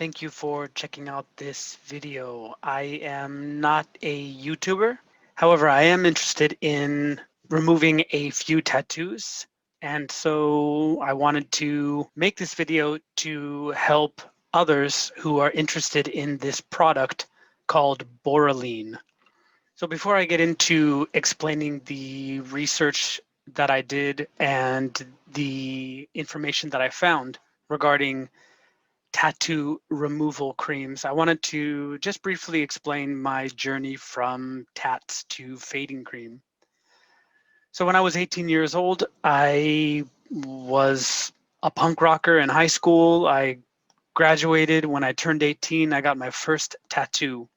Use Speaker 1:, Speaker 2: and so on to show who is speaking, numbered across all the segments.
Speaker 1: Thank you for checking out this video. I am not a YouTuber. However, I am interested in removing a few tattoos. And so I wanted to make this video to help others who are interested in this product called Boroline. So before I get into explaining the research that I did and the information that I found regarding tattoo removal creams, I wanted to just briefly explain my journey from tats to fading cream. So when I was 18 years old, I was a punk rocker in high school. I graduated. When I turned 18, I got my first tattoo.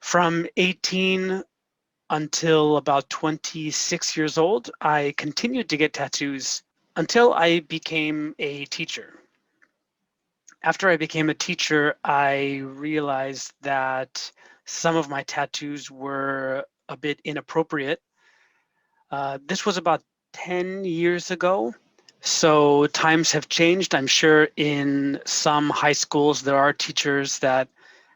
Speaker 1: From 18 until about 26 years old, I continued to get tattoos until I became a teacher. After I became a teacher, I realized that some of my tattoos were a bit inappropriate. This was about 10 years ago. So times have changed. I'm sure in some high schools there are teachers that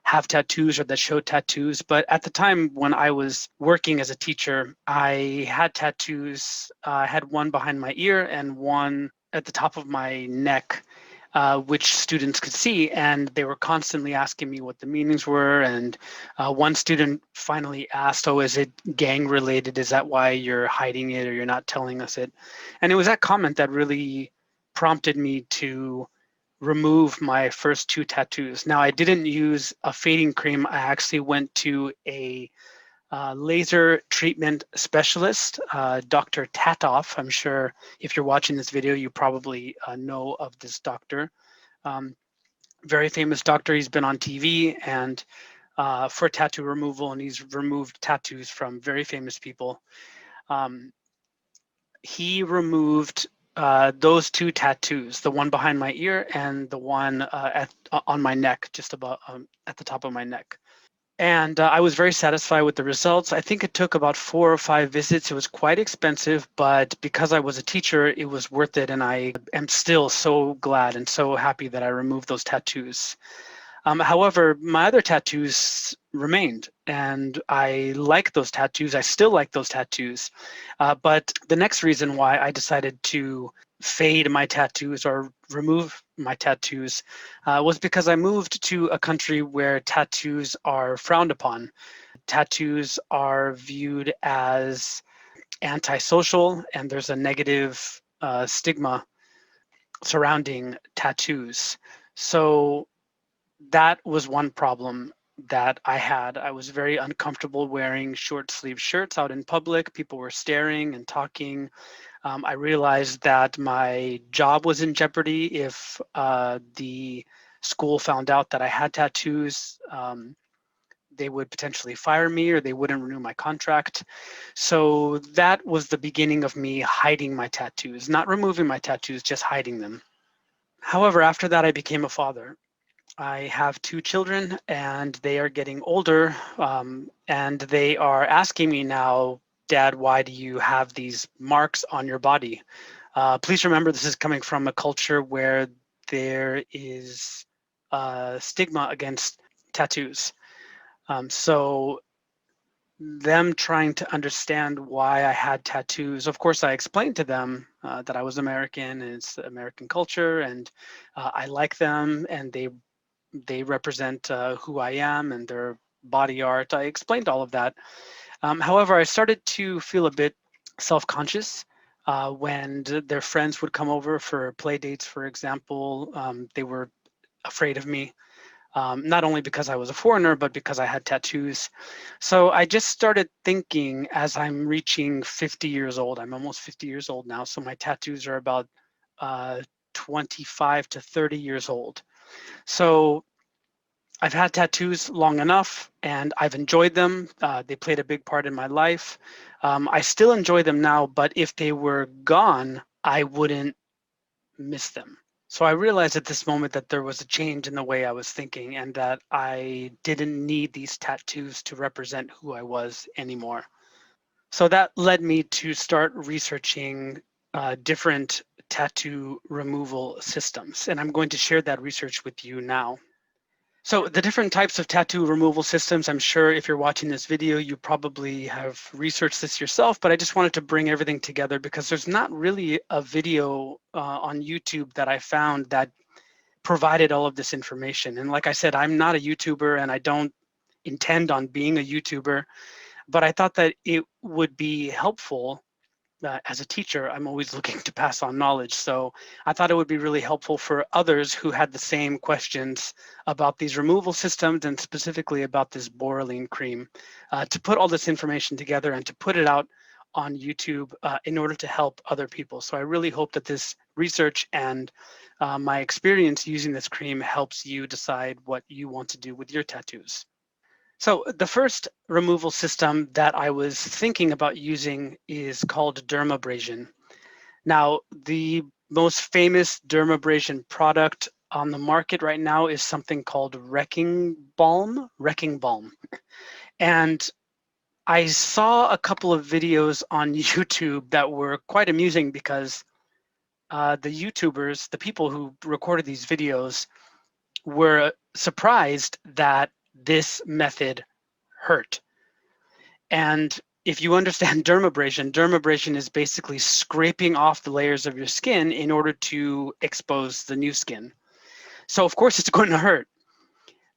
Speaker 1: have tattoos or that show tattoos. But at the time when I was working as a teacher, I had tattoos. I had one behind my ear and one at the top of my neck, which students could see, and they were constantly asking me what the meanings were. And one student finally asked, "Oh, is it gang related? Is that why you're hiding it or you're not telling us it?" And it was that comment that really prompted me to remove my first two tattoos. Now, I didn't use a fading cream. I actually went to a laser treatment specialist, Dr. Tattoff. I'm sure if you're watching this video, you probably know of this doctor. Um, Very famous doctor. He's been on TV and for tattoo removal, and he's removed tattoos from very famous people. Um, he removed those two tattoos, the one behind my ear and the one on my neck, just about at the top of my neck. And I was very satisfied with the results. I think it took about 4 or 5 visits. It was quite expensive, but because I was a teacher, it was worth it. And I am still so glad and so happy that I removed those tattoos. However, my other tattoos remained, and I like those tattoos. I still like those tattoos. But the next reason why I decided to fade my tattoos or remove my tattoos was because I moved to a country where tattoos are frowned upon. Tattoos are viewed as antisocial, and there's a negative stigma surrounding tattoos. So that was one problem that I had. I was very uncomfortable wearing short sleeve shirts out in public. People were staring and talking. I realized that my job was in jeopardy if the school found out that I had tattoos. They would potentially fire me or they wouldn't renew my contract. So that was the beginning of me hiding my tattoos, not removing my tattoos, just hiding them. However, after that, I became a father. I have two children and they are getting older, and they are asking me now, "Dad, why do you have these marks on your body?" Please remember, this is coming from a culture where there is stigma against tattoos. So them trying to understand why I had tattoos, of course, I explained to them that I was American and it's American culture, and I like them, and they represent who I am and their body art. I explained all of that. However, I started to feel a bit self-conscious when their friends would come over for play dates, for example. They were afraid of me, not only because I was a foreigner, but because I had tattoos. So I just started thinking as I'm reaching 50 years old, I'm almost 50 years old now, so my tattoos are about 25 to 30 years old. So I've had tattoos long enough and I've enjoyed them. They played a big part in my life. I still enjoy them now, but if they were gone, I wouldn't miss them. So I realized at this moment that there was a change in the way I was thinking and that I didn't need these tattoos to represent who I was anymore. So that led me to start researching different tattoo removal systems, and I'm going to share that research with you now. So the different types of tattoo removal systems, I'm sure if you're watching this video, you probably have researched this yourself, but I just wanted to bring everything together because there's not really a video on YouTube that I found that provided all of this information. And like I said, I'm not a YouTuber and I don't intend on being a YouTuber, but I thought that it would be helpful. As a teacher, I'm always looking to pass on knowledge. So I thought it would be really helpful for others who had the same questions about these removal systems and specifically about this Boroline cream to put all this information together and to put it out on YouTube in order to help other people. So I really hope that this research and my experience using this cream helps you decide what you want to do with your tattoos. So the first removal system that I was thinking about using is called dermabrasion. Now, the most famous dermabrasion product on the market right now is something called Wrecking Balm. And I saw a couple of videos on YouTube that were quite amusing because the YouTubers, the people who recorded these videos, were surprised that this method hurt. And if you understand dermabrasion is basically scraping off the layers of your skin in order to expose the new skin. So of course it's going to hurt.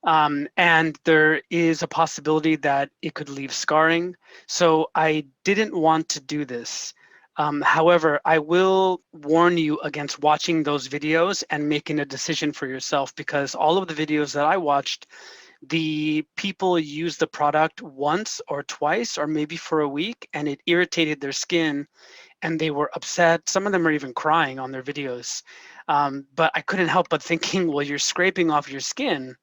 Speaker 1: And there is a possibility that it could leave scarring. So I didn't want to do this. However, I will warn you against watching those videos and making a decision for yourself, because all of the videos that I watched, the people used the product once or twice or maybe for a week and it irritated their skin and they were upset. Some of them are even crying on their videos. But I couldn't help but thinking, well, you're scraping off your skin.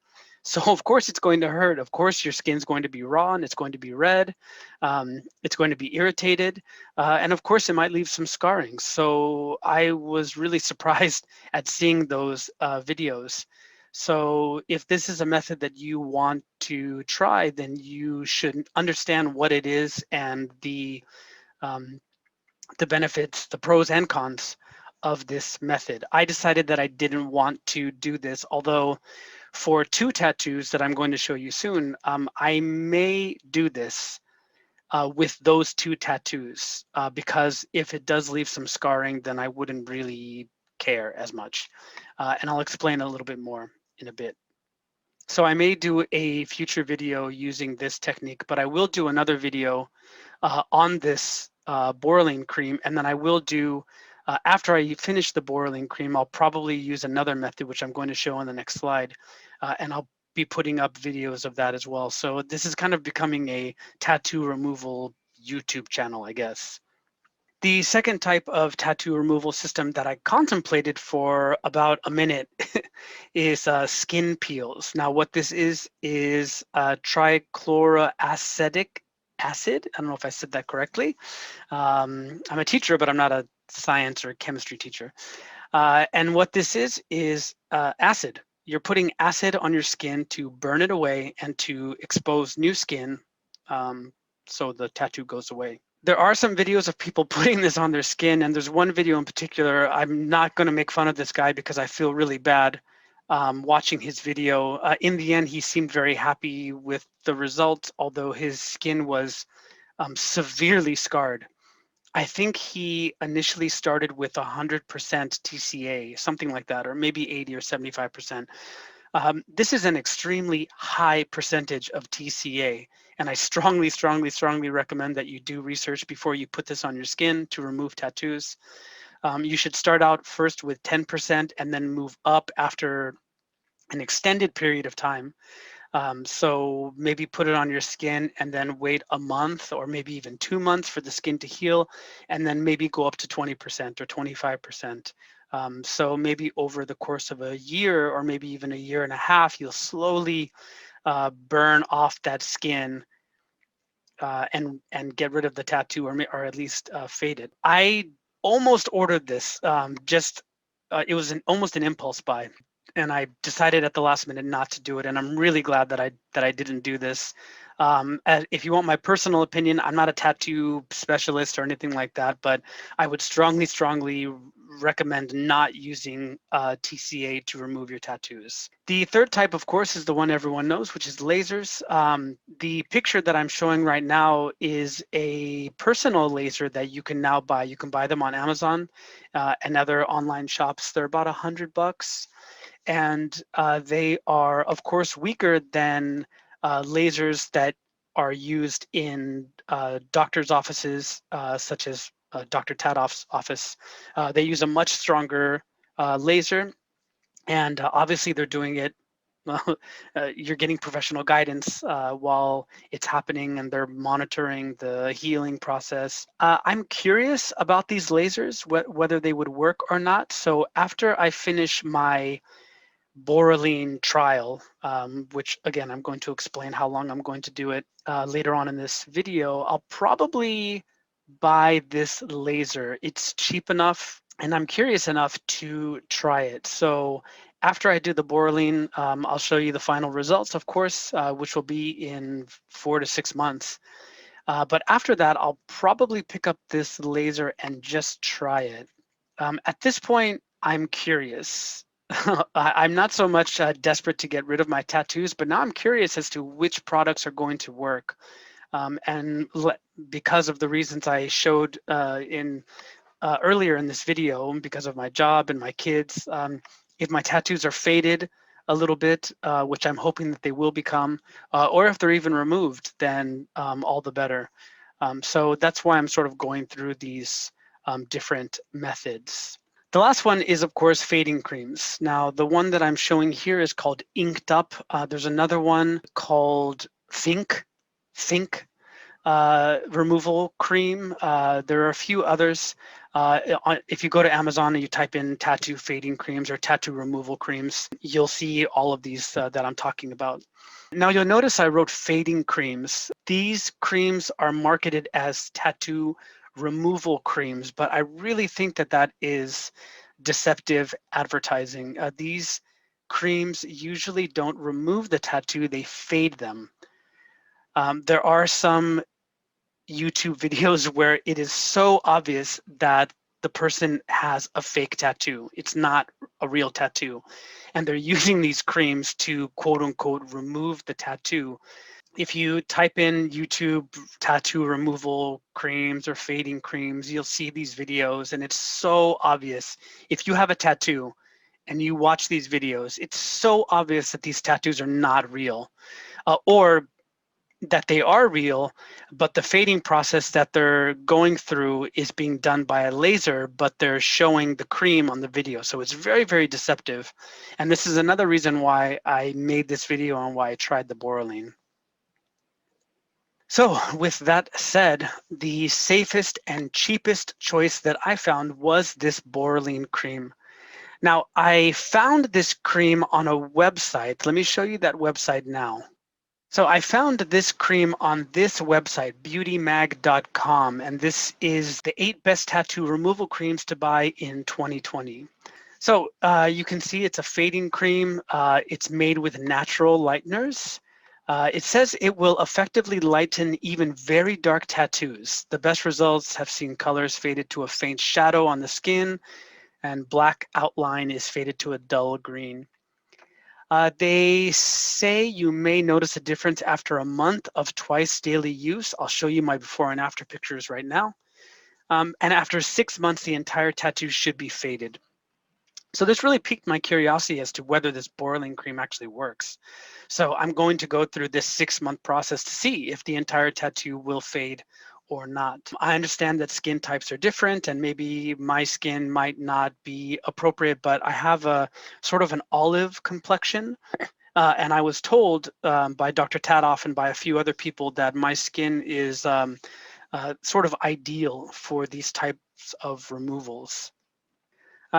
Speaker 1: So of course it's going to hurt. Of course your skin's going to be raw and it's going to be red. It's going to be irritated. And of course it might leave some scarring. So I was really surprised at seeing those videos. So if this is a method that you want to try, then you should understand what it is and the benefits, the pros and cons of this method. I decided that I didn't want to do this, although for two tattoos that I'm going to show you soon, I may do this with those two tattoos because if it does leave some scarring, then I wouldn't really care as much. And I'll explain a little bit more in a bit. So I may do a future video using this technique, but I will do another video on this Boroline cream, and then I will do, after I finish the Boroline cream, I'll probably use another method, which I'm going to show on the next slide, and I'll be putting up videos of that as well. So this is kind of becoming a tattoo removal YouTube channel, I guess. The second type of tattoo removal system that I contemplated for about a minute is skin peels. Now, what this is trichloroacetic acid. I don't know if I said that correctly. I'm a teacher, but I'm not a science or chemistry teacher. And what this is acid. You're putting acid on your skin to burn it away and to expose new skin so the tattoo goes away. There are some videos of people putting this on their skin, and there's one video in particular. I'm not going to make fun of this guy because I feel really bad watching his video. In the end, he seemed very happy with the results, although his skin was severely scarred. I think he initially started with 100% TCA, something like that, or maybe 80 or 75%. This is an extremely high percentage of TCA, and I strongly, strongly, strongly recommend that you do research before you put this on your skin to remove tattoos. You should start out first with 10% and then move up after an extended period of time. So maybe put it on your skin and then wait a month or maybe even 2 months for the skin to heal, and then maybe go up to 20% or 25%. So maybe over the course of a year or maybe even a year and a half, you'll slowly burn off that skin and get rid of the tattoo, or at least fade it. I almost ordered this. It was almost an impulse buy, and I decided at the last minute not to do it. And I'm really glad that I that I didn't do this. If you want my personal opinion, I'm not a tattoo specialist or anything like that, but I would strongly recommend not using TCA to remove your tattoos. The third type, of course, is the one everyone knows, which is lasers. The picture that I'm showing right now is a personal laser that you can now buy. You can buy them on Amazon and other online shops. They're about $100. And they are, of course, weaker than lasers that are used in doctors' offices, such as Dr. Tattoff's office. They use a much stronger laser, and obviously they're doing it. You're getting professional guidance while it's happening, and they're monitoring the healing process. I'm curious about these lasers, whether they would work or not. So after I finish my Boroline trial, which again, I'm going to explain how long I'm going to do it later on in this video, I'll probably buy this laser. It's cheap enough and I'm curious enough to try it. So after I do the Boroline, I'll show you the final results, of course, which will be in 4 to 6 months. But after that, I'll probably pick up this laser and just try it. At this point, I'm curious. I'm not so much desperate to get rid of my tattoos, but now I'm curious as to which products are going to work. And because of the reasons I showed in earlier in this video, because of my job and my kids, if my tattoos are faded a little bit, which I'm hoping that they will become, or if they're even removed, then all the better. So that's why I'm sort of going through these different methods. The last one is, of course, fading creams. Now, the one that I'm showing here is called Inked Up. There's another one called Think removal cream. There are a few others. If you go to Amazon and you type in tattoo fading creams or tattoo removal creams, you'll see all of these that I'm talking about. Now you'll notice I wrote fading creams. These creams are marketed as tattoo removal creams, but I really think that that is deceptive advertising. These creams usually don't remove the tattoo, they fade them. There are some YouTube videos where it is so obvious that the person has a fake tattoo. It's not a real tattoo. And they're using these creams to quote unquote remove the tattoo. If you type in YouTube tattoo removal creams or fading creams, you'll see these videos and it's so obvious. If you have a tattoo and you watch these videos, it's so obvious that these tattoos are not real. Or that they are real, but the fading process that they're going through is being done by a laser, but they're showing the cream on the video. So it's very deceptive. And this is another reason why I made this video and why I tried the Boroline. So with that said, the safest and cheapest choice that I found was this Boroline cream. Now, I found this cream on a website. Let me show you that website now. So I found this cream on this website, beautymag.com, and this is the 8 best tattoo removal creams to buy in 2020. So you can see it's a fading cream. It's made with natural lighteners. It says it will effectively lighten even very dark tattoos. The best results have seen colors faded to a faint shadow on the skin, and black outline is faded to a dull green. They say you may notice a difference after a month of twice daily use. I'll show you my before and after pictures right now. And after 6 months, the entire tattoo should be faded. So this really piqued my curiosity as to whether this Boroline cream actually works. So I'm going to go through this 6-month process to see if the entire tattoo will fade or not. I understand that skin types are different and maybe my skin might not be appropriate, but I have a sort of an olive complexion. And I was told by Dr. Tattoff and by a few other people that my skin is sort of ideal for these types of removals.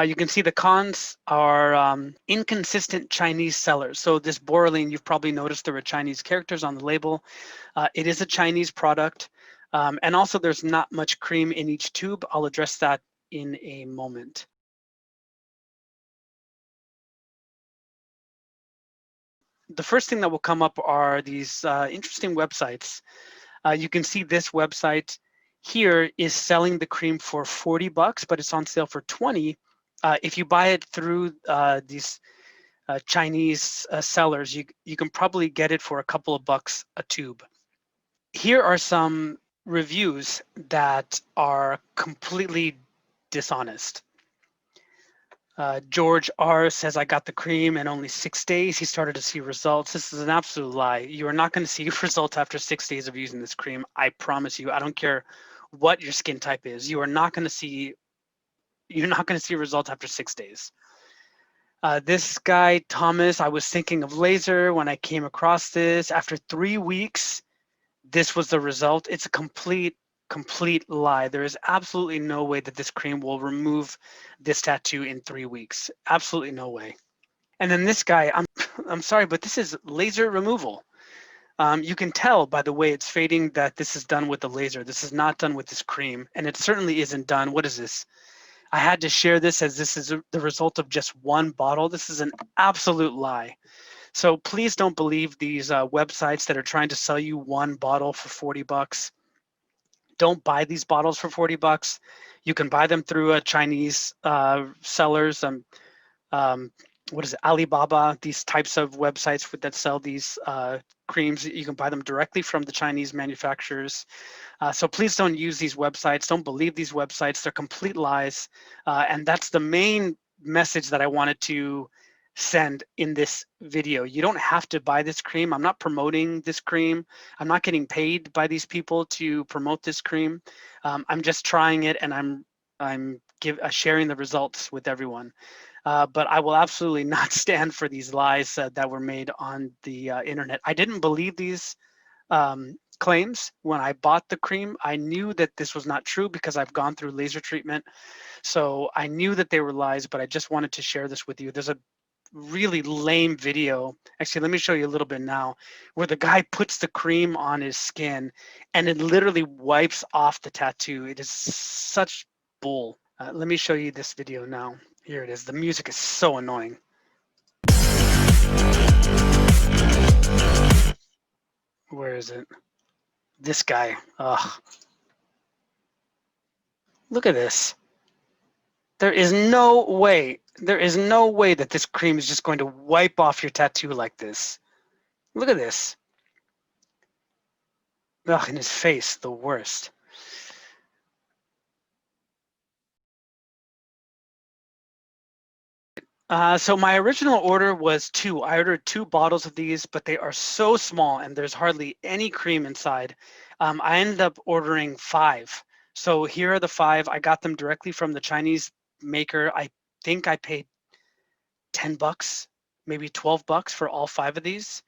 Speaker 1: You can see the cons are inconsistent Chinese sellers. So this Boroline, you've probably noticed there were Chinese characters on the label. It is a Chinese product. And also there's not much cream in each tube. I'll address that in a moment. the first thing that will come up are these interesting websites. You can see this website here is selling the cream for 40 bucks, but it's on sale for 20. If you buy it through these Chinese sellers, you can probably get it for a couple of bucks a tube. Here are some reviews that are completely dishonest. George R says, I got the cream in only 6 days. He started to see results. This is an absolute lie. You are not going to see results after 6 days of using this cream. I promise you. I don't care what your skin type is. You're not going to see results after 6 days. This guy, Thomas, I was thinking of laser when I came across this. After 3 weeks, this was the result. It's a complete lie. There is absolutely no way that this cream will remove this tattoo in 3 weeks. Absolutely no way. And then this guy, I'm sorry, but this is laser removal. You can tell by the way it's fading that this is done with the laser. This is not done with this cream, and it certainly isn't done. What is this? I had to share this as this is the result of just one bottle. This is an absolute lie. So please don't believe these websites that are trying to sell you one bottle for 40 bucks. Don't buy these bottles for 40 bucks. You can buy them through a Chinese sellers. What is it, Alibaba, these types of websites that sell these creams. You can buy them directly from the Chinese manufacturers. So please don't use these websites. Don't believe these websites. They're complete lies. And that's the main message that I wanted to send in this video. You don't have to buy this cream. I'm not promoting this cream. I'm not getting paid by these people to promote this cream. I'm just trying it, and I'm sharing the results with everyone. But I will absolutely not stand for these lies that were made on the internet. I didn't believe these claims when I bought the cream. I knew that this was not true because I've gone through laser treatment. So I knew that they were lies, but I just wanted to share this with you. There's a really lame video. Actually, let me show you a little bit now, where the guy puts the cream on his skin and it literally wipes off the tattoo. It is such bull. Let me show you this video now. Here it is. The music is so annoying. Where is it? This guy. Ugh. Look at this. There is no way that this cream is just going to wipe off your tattoo like this. Look at this. Ugh, in his face, the worst. So my original order was 2. I ordered 2 bottles of these, but they are so small and there's hardly any cream inside. I ended up ordering 5. So here are the 5. I got them directly from the Chinese maker. I think I paid 10 bucks, maybe 12 bucks for all 5 of these.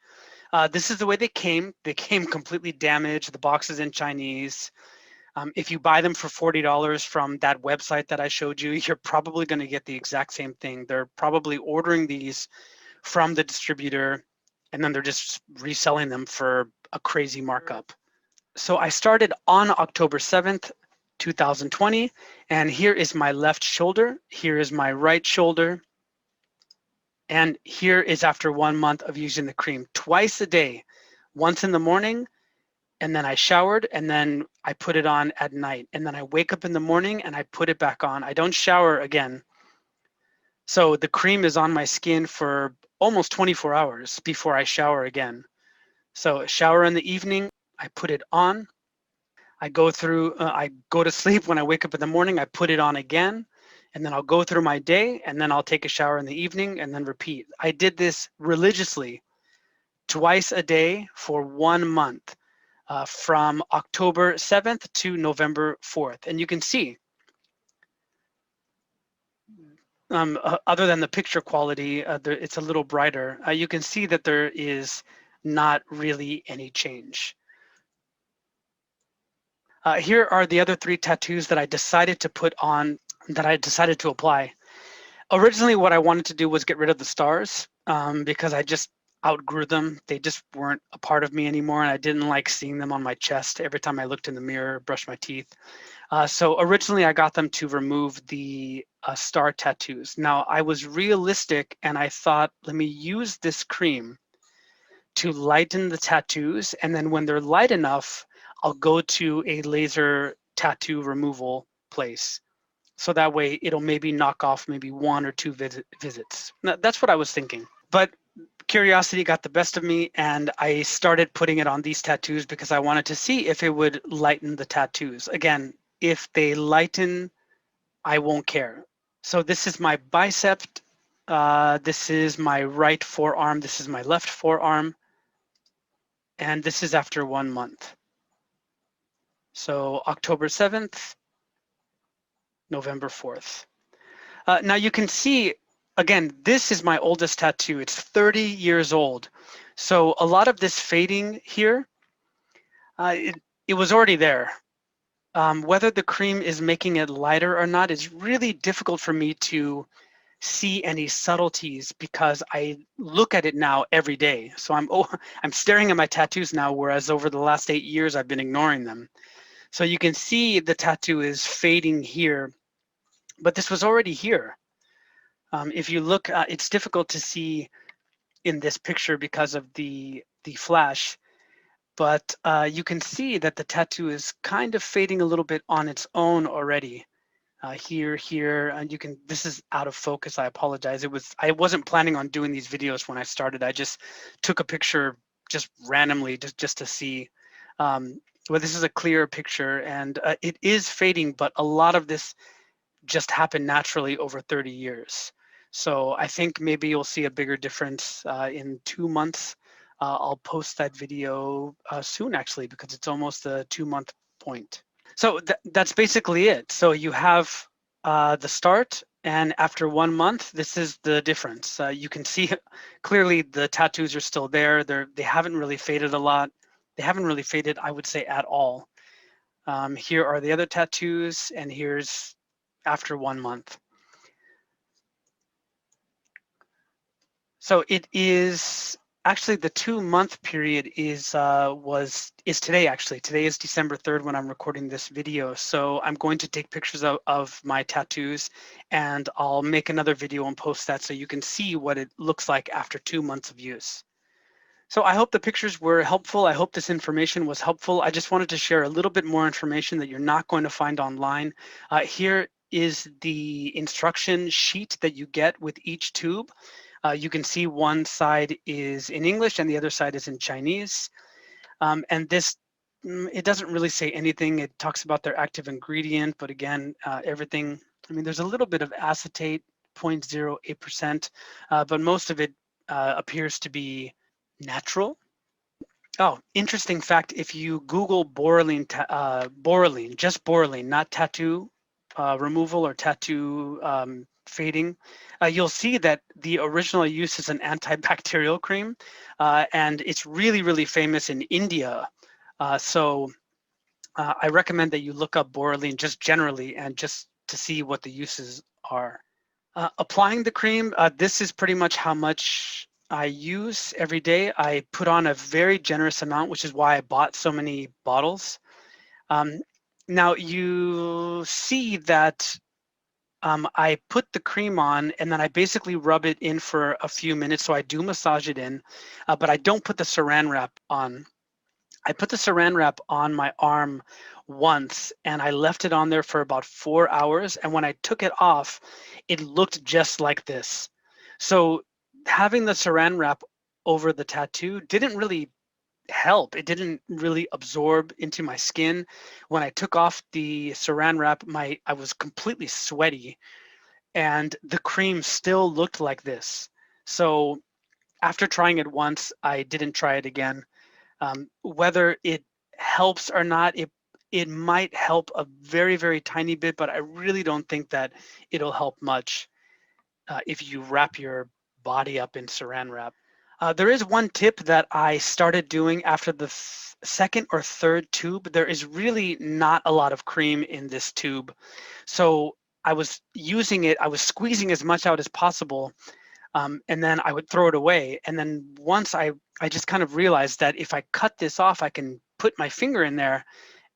Speaker 1: This is the way they came. They came completely damaged. The box is in Chinese. If you buy them for $40 from that website that I showed you, you're probably going to get the exact same thing. They're probably ordering these from the distributor, and then they're just reselling them for a crazy markup. So I started on October 7th, 2020, and here is my left shoulder. Here is my right shoulder. And here is after 1 month of using the cream twice a day, once in the morning, and then I showered, and then I put it on at night, and then I wake up in the morning and I put it back on. I don't shower again. So the cream is on my skin for almost 24 hours before I shower again. So shower in the evening, I put it on. I go to sleep. When I wake up in the morning, I put it on again, and then I'll go through my day, and then I'll take a shower in the evening and then repeat. I did this religiously twice a day for 1 month. From October 7th to November 4th. And you can see, other than the picture quality, it's a little brighter. You can see that there is not really any change. Here are the other 3 tattoos that I decided to put on, that I decided to apply. Originally, what I wanted to do was get rid of the stars because I just outgrew them. They just weren't a part of me anymore, and I didn't like seeing them on my chest every time I looked in the mirror, brushed my teeth. So originally I got them to remove the star tattoos. Now I was realistic and I thought, let me use this cream to lighten the tattoos, and then when they're light enough, I'll go to a laser tattoo removal place. So that way it'll maybe knock off maybe 1 or 2 visits. That's what I was thinking. But curiosity got the best of me, and I started putting it on these tattoos because I wanted to see if it would lighten the tattoos. Again, if they lighten, I won't care. So this is my bicep. This is my right forearm. This is my left forearm. And this is after 1 month. So October 7th, November 4th. Now you can see, again, this is my oldest tattoo. It's 30 years old. So a lot of this fading here, it was already there. Whether the cream is making it lighter or not is really difficult for me to see any subtleties because I look at it now every day. So I'm staring at my tattoos now, whereas over the last 8 years, I've been ignoring them. So you can see the tattoo is fading here, but this was already here. If you look, it's difficult to see in this picture because of the flash, but you can see that the tattoo is kind of fading a little bit on its own already. Here, and you can, this is out of focus, I apologize. I wasn't planning on doing these videos when I started. I just took a picture just randomly just to see. Well, this is a clearer picture, and it is fading, but a lot of this just happened naturally over 30 years. So I think maybe you'll see a bigger difference in 2 months. I'll post that video soon, actually, because it's almost a 2-month point. So that's basically it. So you have the start, and after 1 month, this is the difference. You can see clearly the tattoos are still there. They haven't really faded a lot. They haven't really faded, I would say, at all. Here are the other tattoos, and here's after 1 month. So it is actually the 2-month period is today. Actually, today is December 3rd when I'm recording this video. So I'm going to take pictures of my tattoos, and I'll make another video and post that so you can see what it looks like after 2 months of use. So I hope the pictures were helpful. I hope this information was helpful. I just wanted to share a little bit more information that you're not going to find online. Here is the instruction sheet that you get with each tube. You can see one side is in English and the other side is in Chinese. And this, it doesn't really say anything. It talks about their active ingredient, but again, everything, I mean, there's a little bit of acetate, 0.08%, but most of it appears to be natural. Oh, interesting fact, if you Google Boroline, Boroline, just Boroline, not tattoo removal or tattoo fading, you'll see that the original use is an antibacterial cream, and it's really, really famous in India. So I recommend that you look up Boroline just generally and just to see what the uses are. Applying the cream, this is pretty much how much I use every day. I put on a very generous amount, which is why I bought so many bottles. Now you see that I put the cream on and then I basically rub it in for a few minutes. So I do massage it in, but I don't put the saran wrap on. I put the saran wrap on my arm once and I left it on there for about 4 hours. And when I took it off, it looked just like this. So having the saran wrap over the tattoo didn't really help. It didn't really absorb into my skin. When I took off the saran wrap, I was completely sweaty and the cream still looked like this. So after trying it once, I didn't try it again. Whether it helps or not, it might help a very, very tiny bit, but I really don't think that it'll help much if you wrap your body up in saran wrap. There is one tip that I started doing after the second or third tube. There is really not a lot of cream in this tube. So I was using it, I was squeezing as much out as possible, and then I would throw it away. And then once I just kind of realized that if I cut this off, I can put my finger in there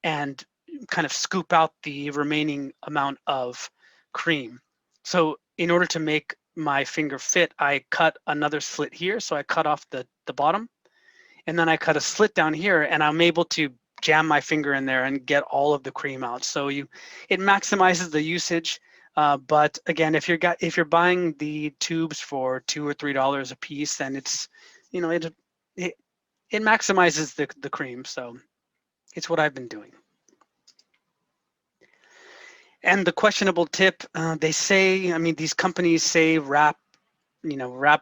Speaker 1: and kind of scoop out the remaining amount of cream. So in order to make my finger fit, I cut another slit here. So I cut off the bottom and then I cut a slit down here, and I'm able to jam my finger in there and get all of the cream out. So it maximizes the usage. But again, if you're buying the tubes for $2 or $3 a piece, then it's, it it maximizes the cream. So it's what I've been doing. And the questionable tip, they say, I mean, these companies say wrap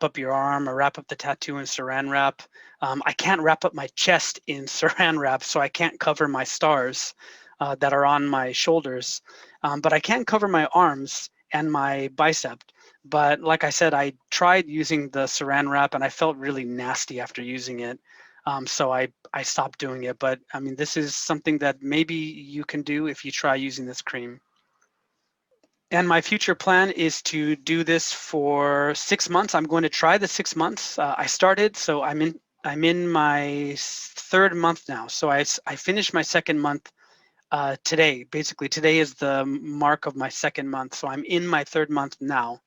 Speaker 1: up your arm or wrap up the tattoo in saran wrap. I can't wrap up my chest in saran wrap, so I can't cover my stars that are on my shoulders. But I can cover my arms and my bicep. But like I said, I tried using the saran wrap and I felt really nasty after using it. So I stopped doing it. But I mean, this is something that maybe you can do if you try using this cream. And my future plan is to do this for 6 months. I'm going to try the 6 months. I started, so I'm in my third month now. So I finished my second month today. Basically, today is the mark of my second month. So I'm in my third month now.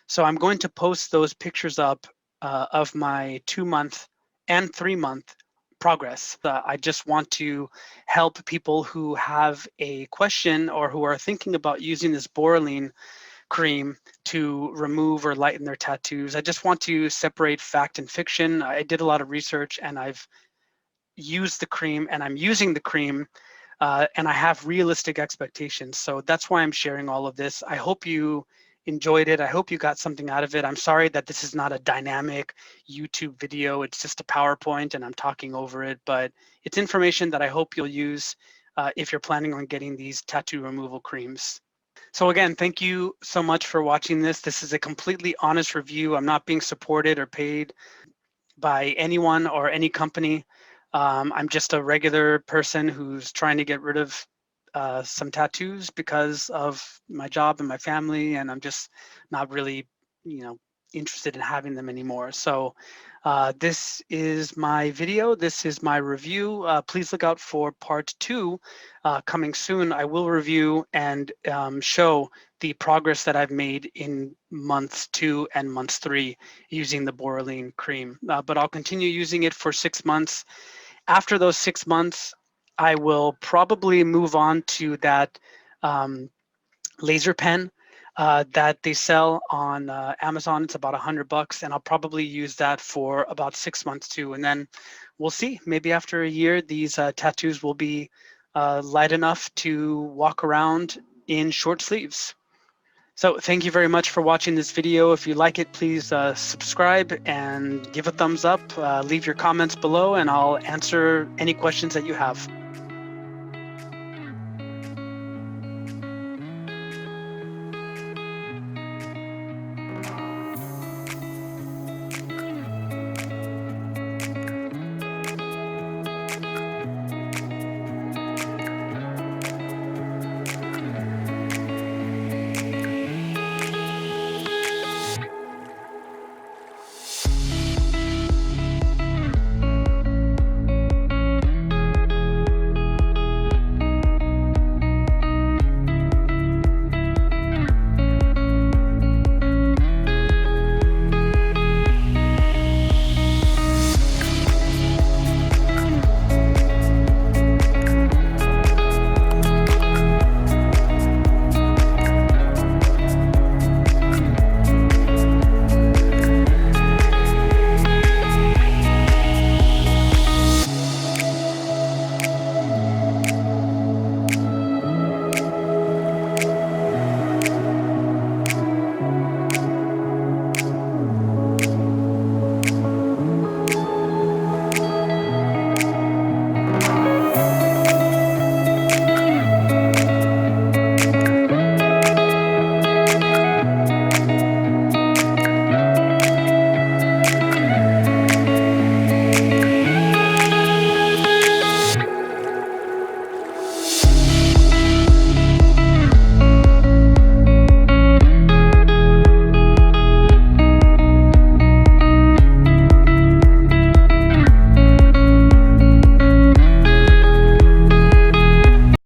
Speaker 1: So I'm going to post those pictures up of my 2-month and 3-month progress. I just want to help people who have a question or who are thinking about using this Boroline cream to remove or lighten their tattoos. I just want to separate fact and fiction. I did a lot of research and I've used the cream and I'm using the cream and I have realistic expectations. So that's why I'm sharing all of this. I hope you enjoyed it. I hope you got something out of it. I'm sorry that this is not a dynamic YouTube video. It's just a PowerPoint and I'm talking over it, but it's information that I hope you'll use if you're planning on getting these tattoo removal creams. So again, thank you so much for watching this. This is a completely honest review. I'm not being supported or paid by anyone or any company. I'm just a regular person who's trying to get rid of some tattoos because of my job and my family, and I'm just not really, interested in having them anymore. So this is my video. This is my review. Please look out for part 2 coming soon. I will review and show the progress that I've made in months 2 and months 3 using the Boroline cream. But I'll continue using it for 6 months. After those 6 months, I will probably move on to that laser pen that they sell on Amazon. It's about $100, and I'll probably use that for about 6 months too. And then we'll see. Maybe after a year, these tattoos will be light enough to walk around in short sleeves. So thank you very much for watching this video. If you like it, please subscribe and give a thumbs up. Leave your comments below, and I'll answer any questions that you have.